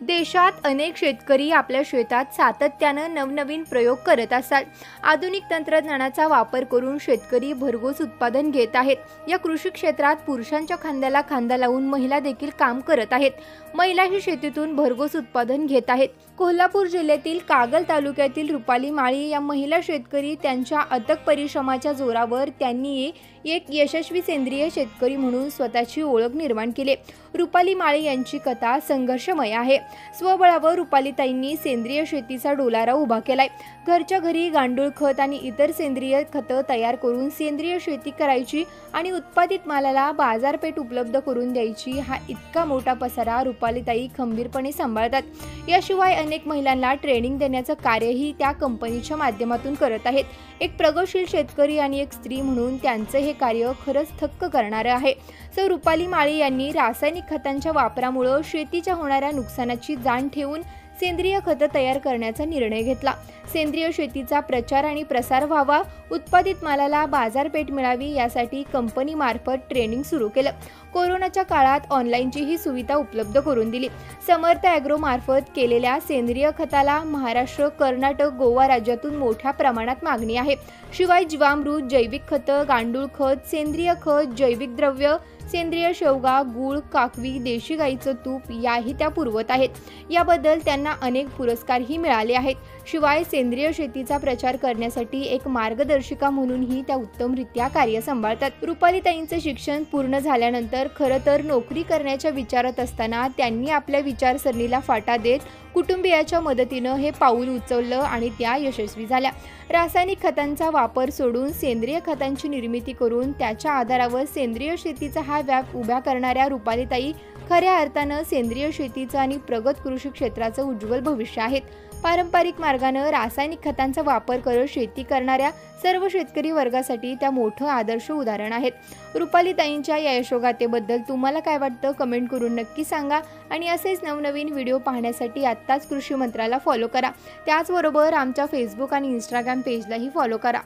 देशात अनेक शेतकरी आपल्या शेतात सातत्याने नवनवीन प्रयोग करत असतात। आधुनिक तंत्रज्ञानाचा वापर करून शेतकरी भरघोस उत्पादन घेत आहेत। या कृषी क्षेत्रात पुरुषांच्या खांद्याला खांदा लावून महिला देखील काम करत आहेत। महिलाही शेतीतून भरघोस उत्पादन घेत आहेत। कोल्हापूर जिल्ह्यातील कागल तालुक्यातील रुपाली माळी या महिला शेतकरी त्यांच्या अथक परिश्रमाच्या जोरावर त्यांनी एक यशस्वी सेंद्रिय शेतकरी म्हणून स्वतःची ओळख निर्माण केली। रुपाली माळी यांची कथा संघर्षमय आहे। स्वबळावर रुपालीताईंनी सेंद्रिय शेतीचा डोलारा उभा केलाय। घरच्या घरी गांडूळ खत आणि इतर सेंद्रिय खतं तयार करून सेंद्रिय शेती करायची आणि उत्पादित मालाला बाजारपेठ उपलब्ध करून द्यायची, हा इतका मोठा पसारा रुपालीताई खंबीरपणे सांभाळतात। याशिवाय अनेक महिलांना ट्रेनिंग देण्याचं कार्यही त्या कंपनीच्या माध्यमातून करत आहेत। एक प्रगतशील शेतकरी आणि एक स्त्री म्हणून त्यांचं हे कार्य खरंच थक्क करणारं आहे। सौ रुपाली माळी यांनी रासायनिक खतांच्या वापरामुळे शेतीच्या होणाऱ्या नुकसानाची जाण ठेवून सेंद्रिय खतं तयार करण्याचा निर्णय घेतला। सेंद्रिय शेतीचा प्रचार आणि प्रसार व्हावा, उत्पादित मालाला बाजारपेठ मिळावी यासाठी कंपनीमार्फत ट्रेनिंग सुरू केलं। कोरोनाच्या काळात ऑनलाईनची ही सुविधा उपलब्ध करून दिली। समर्थ ॲग्रो मार्फत केलेल्या सेंद्रिय खताला महाराष्ट्र, कर्नाटक, गोवा राज्यातून मोठ्या प्रमाणात मागणी आहे। शिवाय जीवामृत, जैविक खतं, गांडूळ खत, सेंद्रिय खत, जैविक द्रव्य, सेंद्रिय शेवगा, गूळ, काकवी, देशी गाईचं तूप याही त्या पुरवत आहेत। याबद्दल त्यांना अनेक पुरस्कारही मिळाले आहेत। शिवाय सेंद्रिय शेतीचा प्रचार करण्यासाठी एक मार्गदर्शिका म्हणूनही त्या उत्तमरित्या कार्य सांभाळतात। रुपालीताईंचे शिक्षण पूर्ण झाल्यानंतर खरं तर नोकरी करण्याच्या विचारात असताना त्यांनी आपल्या विचारसरणीला फाटा देत कुटुंबियाच्या मदतीनं हे पाऊल उचललं आणि त्या यशस्वी झाल्या। रासायनिक खतांचा वापर सोडून सेंद्रिय खतांची निर्मिती करून त्याच्या आधारावर सेंद्रिय शेतीचा हा व्याप उभा करणाऱ्या रुपालीताई खऱ्या अर्थानं सेंद्रिय शेतीचं आणि प्रगत कृषी क्षेत्राचं उज्ज्वल भविष्य आहेत। पारंपरिक मार्गाने रासायनिक खतांचा वापर करत शेती करणाऱ्या सर्व शेतकरी वर्गासाठी त्या मोठं आदर्श उदाहरण आहेत। रुपालीताईंच्या या यशोगाथेबद्दल तुम्हाला काय वाटतं कमेंट करून नक्की सांगा आणि असेच नवनवीन व्हिडिओ पाहण्यासाठी आत्ताच कृषी मंत्राला फॉलो करा। त्याचबरोबर आमच्या फेसबुक आणि इंस्टाग्राम पेजलाही फॉलो करा।